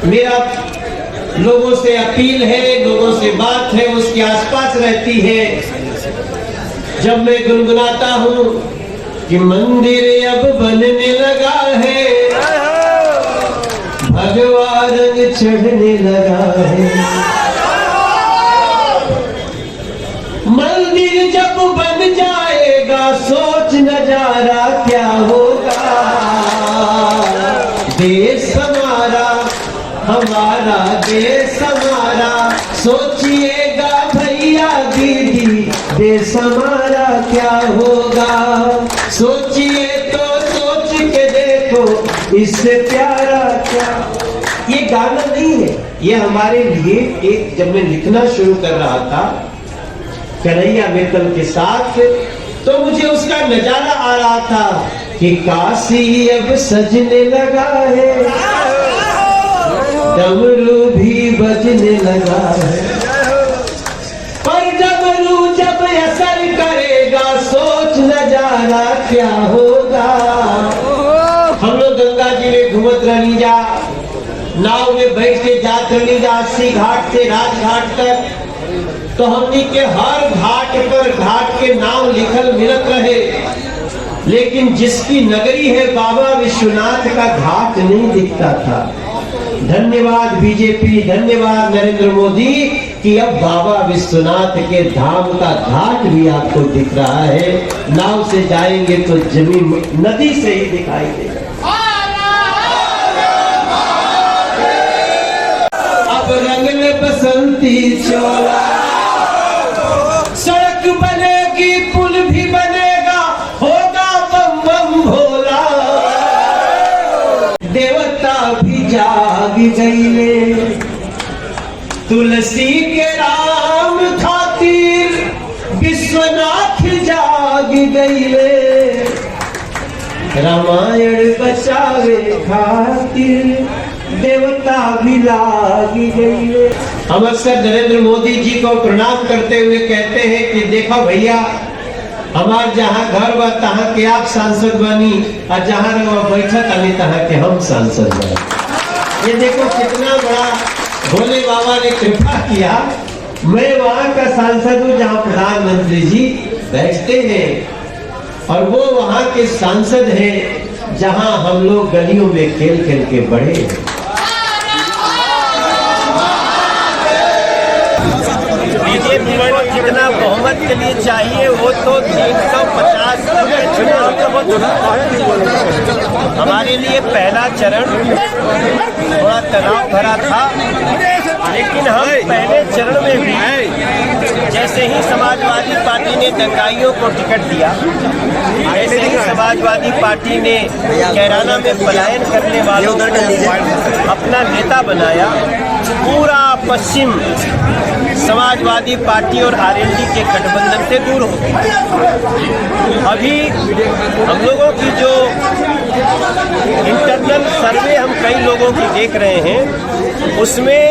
मेरा लोगों से अपील है, लोगों से बात है, उसके आसपास रहती है। जब मैं गुनगुनाता हूँ कि मंदिर अब बनने लगा है, भगवा रंग चढ़ने लगा है, मंदिर जब बन जाएगा सोच नजारा क्या होगा। देश हमारा, हमारा देश हमारा, सोचिएगा भैया दीदी, देश हमारा क्या होगा। सोचिए तो सोच के देखो, इससे प्यारा क्या। ये गाना नहीं है, ये हमारे लिए एक, जब मैं लिखना शुरू कर रहा था कन्हैया मित्तल के साथ, तो मुझे उसका नजारा आ रहा था कि काशी अब सजने लगा है, डमरू भी बजने लगा है, पर डमरू जब असर करेगा सोच नजारा क्या होगा। हम लोग गंगा जी में घूमत रही जा, नाव में बैठ के जात रही जा 80 घाट से राजघाट तक, तो हमने के हर घाट पर घाट के नाम लिखल मिलत रहे, लेकिन जिसकी नगरी है बाबा विश्वनाथ का घाट नहीं दिखता था। धन्यवाद बीजेपी, धन्यवाद नरेंद्र मोदी कि अब बाबा विश्वनाथ के धाम का घाट भी आपको दिख रहा है। नाव से जाएंगे तो जमीन नदी से ही दिखाई देगा। अब रंगले बसंती चोला, सड़क बनेगी, पुल भी बनेगा, होगा बम बम भोला। देवता भी जाग गईले, तुलसी के राम खातिर विश्वनाथ जाग गईले, रामायण बचावे खातिर देवता भी लाग गईले। हम अक्सर नरेंद्र मोदी जी को प्रणाम करते हुए कहते हैं कि देखो भैया, हमार जहाँ घर बा तहाँ के आप सांसद बनी, और जहाँ रहो बैठक अली तहाँ के हम सांसद बने। ये देखो कितना बड़ा भोले बाबा ने कृपा किया। मैं वहाँ का सांसद हूँ जहाँ प्रधानमंत्री जी बैठते हैं, और वो वहाँ के सांसद हैं जहाँ हम लोग गलियों में खेल खेल के बढ़े हैं। बीजेपी को जितना बहुमत के लिए चाहिए वो तो 350 के चुनाव। हमारे लिए पहला चरण थोड़ा तनाव भरा था, लेकिन हम पहले चरण में भी जैसे ही समाजवादी पार्टी ने दंगाइयों को टिकट दिया, ऐसे ही समाजवादी पार्टी ने कैराना में पलायन करने वालों को अपना नेता बनाया। पूरा पश्चिम समाजवादी पार्टी और आरएलडी के गठबंधन से दूर हो गई। अभी हम लोगों की जो इंटरनल सर्वे हम कई लोगों की देख रहे हैं, उसमें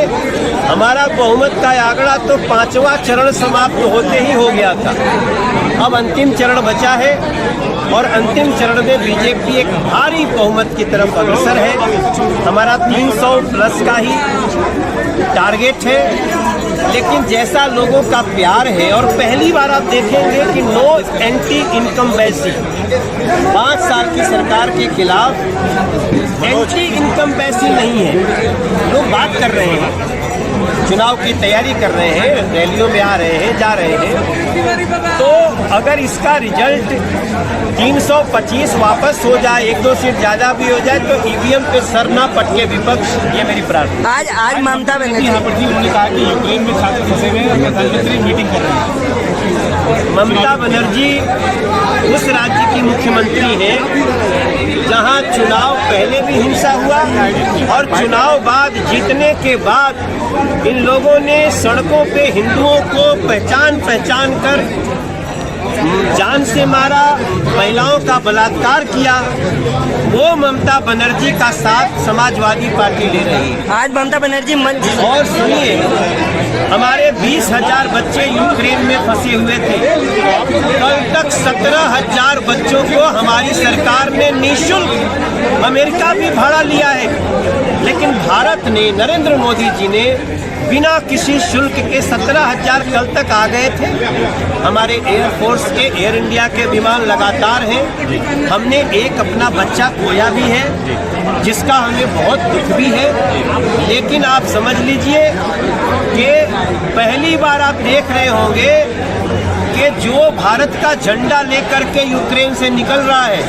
हमारा बहुमत का आंकड़ा तो 5वां चरण समाप्त होते ही हो गया था। अब अंतिम चरण बचा है, और अंतिम चरण में बीजेपी एक भारी बहुमत की तरफ अग्रसर है। हमारा 300 प्लस का ही टारगेट है, लेकिन जैसा लोगों का प्यार है, और पहली बार आप देखेंगे कि नो एंटी इनकम्बेंसी, 5 साल की सरकार के खिलाफ एंटी इनकम्बेंसी नहीं है। लोग बात कर रहे हैं, चुनाव की तैयारी कर रहे हैं, रैलियों में आ रहे हैं, जा रहे हैं। तो अगर इसका रिजल्ट 325 वापस हो जाए, 1-2 सीट ज्यादा भी हो जाए, तो ईवीएम पे सर ना पटके विपक्ष, ये मेरी प्रार्थना। आज ममता बनर्जी यहाँ पर थी, उन्होंने कहा कि यूक्रेन में छात्र फंसे हुए हैं, प्रधानमंत्री मीटिंग कर रहे हैं। ममता बनर्जी उस राज्य की मुख्यमंत्री हैं जहां चुनाव पहले भी हिंसा हुआ, और चुनाव बाद जीतने के बाद इन लोगों ने सड़कों पे हिंदुओं को पहचान कर जान से मारा, महिलाओं का बलात्कार किया, वो ममता बनर्जी का साथ समाजवादी पार्टी ले रही है। आज ममता बनर्जी मंच और सुनिए, हमारे 20,000 बच्चे यूक्रेन में फंसे हुए थे। कल तक 17,000 बच्चों को हमारी सरकार ने निःशुल्क अमेरिका भी भाड़ा लिया है, लेकिन भारत ने, नरेंद्र मोदी जी ने बिना किसी शुल्क के 17,000 कल तक आ गए थे। हमारे एयरफोर्स के, एयर इंडिया के विमान लगातार हैं। हमने एक अपना बच्चा खोया भी है, जिसका हमें बहुत दुख भी है। लेकिन आप समझ लीजिए कि पहली बार आप देख रहे होंगे कि जो भारत का झंडा लेकर के यूक्रेन से निकल रहा है,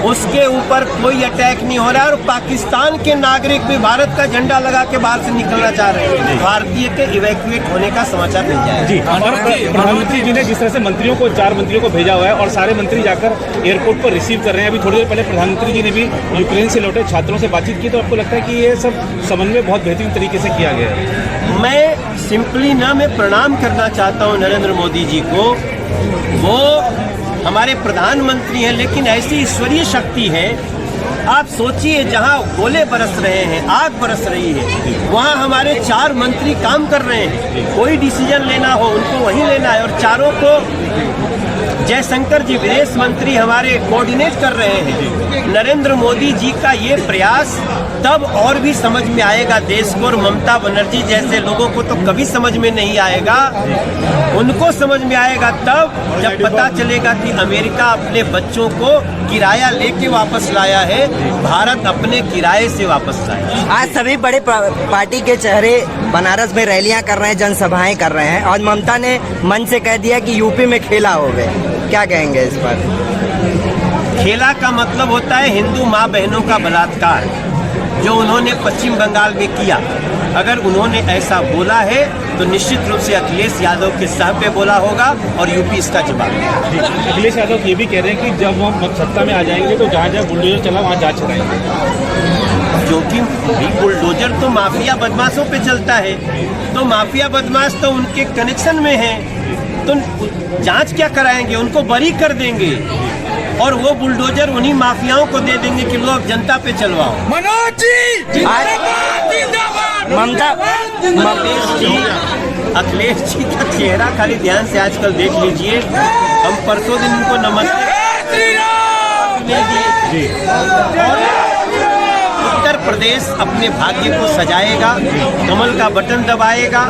उसके ऊपर कोई अटैक नहीं हो रहा है। और पाकिस्तान के नागरिक भी भारत का झंडा लगा के बाहर से निकलना चाह रहे हैं। भारतीय के इवैक्यूएट होने का समाचार मिल जाए जी। और प्रधानमंत्री जी ने जिस तरह से मंत्रियों को, 4 मंत्रियों को भेजा हुआ है और सारे मंत्री जाकर एयरपोर्ट पर रिसीव कर रहे हैं। अभी थोड़ी देर पहले प्रधानमंत्री जी ने भी यूक्रेन से लौटे छात्रों से बातचीत की। तो आपको लगता है कि ये सब समन्वय बहुत बेहतरीन तरीके से किया गया है? मैं सिंपली मैं प्रणाम करना चाहता हूं नरेंद्र मोदी जी को। वो हमारे प्रधानमंत्री हैं, लेकिन ऐसी ईश्वरीय शक्ति है। आप सोचिए, जहां गोले बरस रहे हैं, आग बरस रही है, वहां हमारे 4 मंत्री काम कर रहे हैं। कोई डिसीजन लेना हो, उनको वहीं लेना है। और चारों को जयशंकर जी, विदेश मंत्री हमारे, कोऑर्डिनेट कर रहे हैं। नरेंद्र मोदी जी का ये प्रयास तब और भी समझ में आएगा देश को। और ममता बनर्जी जैसे लोगों को तो कभी समझ में नहीं आएगा। उनको समझ में आएगा तब जब पता चलेगा कि अमेरिका अपने बच्चों को किराया लेके वापस लाया है, भारत अपने किराए से वापस लाया। आज सभी बड़े पार्टी के चेहरे बनारस में रैलियां कर रहे हैं, जनसभाएं कर रहे हैं, और ममता ने मन से कह दिया कि यूपी में खेला हो गए। क्या कहेंगे इस पर? खेला का मतलब होता है हिंदू माँ बहनों का बलात्कार, जो उन्होंने पश्चिम बंगाल में किया। अगर उन्होंने ऐसा बोला है तो निश्चित रूप से अखिलेश यादव के सह पे बोला होगा और यूपी इसका जवाब देगा। अखिलेश यादव ये भी कह रहे हैं कि जब हम सत्ता में आ जाएंगे तो जहाँ जहाँ बुलडोजर चला वहाँ जांच कराएंगे। जो कि बुलडोजर तो माफिया बदमाशों पे चलता है, तो माफिया बदमाश तो उनके कनेक्शन में है, तो जांच क्या कराएंगे? उनको बरी कर देंगे और वो बुलडोजर उन्हीं माफियाओं को दे देंगे कि लोग जनता पे चलवाओ। मनोज जी, ममता, अखिलेश जी का चेहरा खाली ध्यान से आजकल देख लीजिए। हम परसों दिन उनको नमस्ते दिए। और उत्तर प्रदेश अपने भाग्य को सजाएगा, कमल का बटन दबाएगा,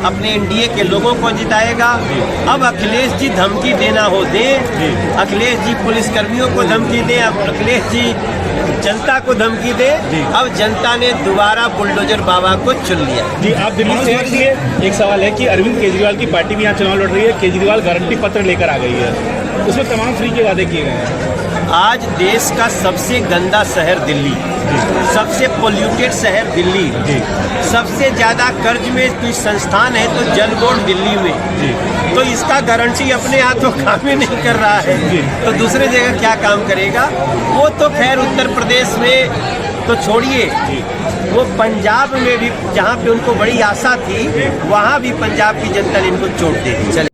अपने एनडीए के लोगों को जिताएगा। अब अखिलेश जी धमकी देना हो दे, अखिलेश जी पुलिसकर्मियों को धमकी दे, अब अखिलेश जी जनता को धमकी दे। अब जनता ने दोबारा बुलडोजर बाबा को चुन लिया। जी, आप दिल्ली से इसलिए एक सवाल है कि अरविंद केजरीवाल की पार्टी भी यहाँ चुनाव लड़ रही है। केजरीवाल गारंटी पत्र लेकर आ गई है, उसमें तमाम फ्री के वादे किए गए हैं। आज देश का सबसे गंदा शहर दिल्ली, सबसे पोल्यूटेड शहर दिल्ली, सबसे ज्यादा कर्ज में कोई संस्थान है तो जल बोर्ड दिल्ली में। तो इसका गारंटी अपने हाथों काम ही नहीं कर रहा है, तो दूसरे जगह क्या काम करेगा? वो तो खैर उत्तर प्रदेश में तो छोड़िए, वो पंजाब में भी जहाँ पे उनको बड़ी आशा थी, वहाँ भी पंजाब की जनता ने इनको चोट दे दी।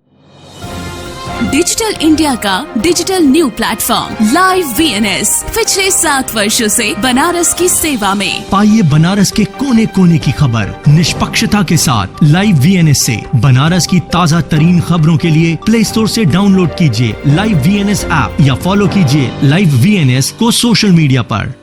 डिजिटल इंडिया का digital new platform live VNS पिछले 7 वर्षों से बनारस की सेवा में। पाइए बनारस के कोने कोने की खबर निष्पक्षता के साथ लाइव वीएनएस से। बनारस की ताज़ा तरीन खबरों के लिए प्ले स्टोर से डाउनलोड कीजिए लाइव वीएनएस ऐप या फॉलो कीजिए लाइव वीएनएस को सोशल मीडिया पर।